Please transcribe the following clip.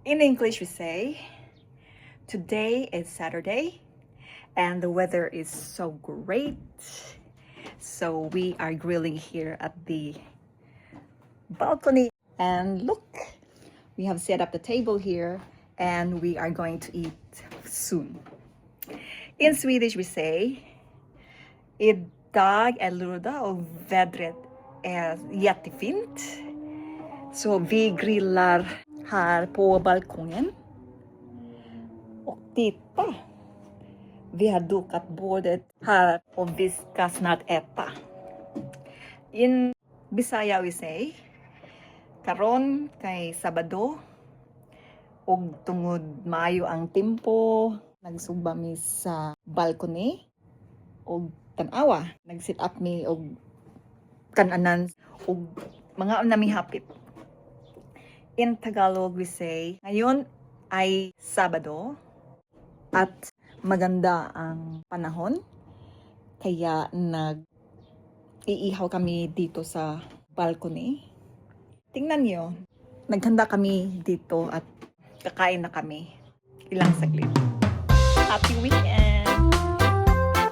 In English, we say, today is Saturday and the weather is so great. So we are grilling here at the balcony. And look, we have set up the table here and we are going to eat soon. In Swedish, we say, idag är lördag och vädret är jättefint. Så vi grillar här på balkongen. Och titta, vi har dukat bordet här och vi ska snart äta. In Bisaya we say, karon kay Sabado, og tungod maayo ang tempo, nagsugba mi sa balcony, og tanawa, nag-sit up mi og kananan og mga nami hapit. In Tagalog we say, ngayon ay Sabado at maganda ang panahon kaya nag-iihaw kami dito sa balcony. Tingnan niyo, naghanda kami dito at kakain na kami ilang saglit. Happy weekend!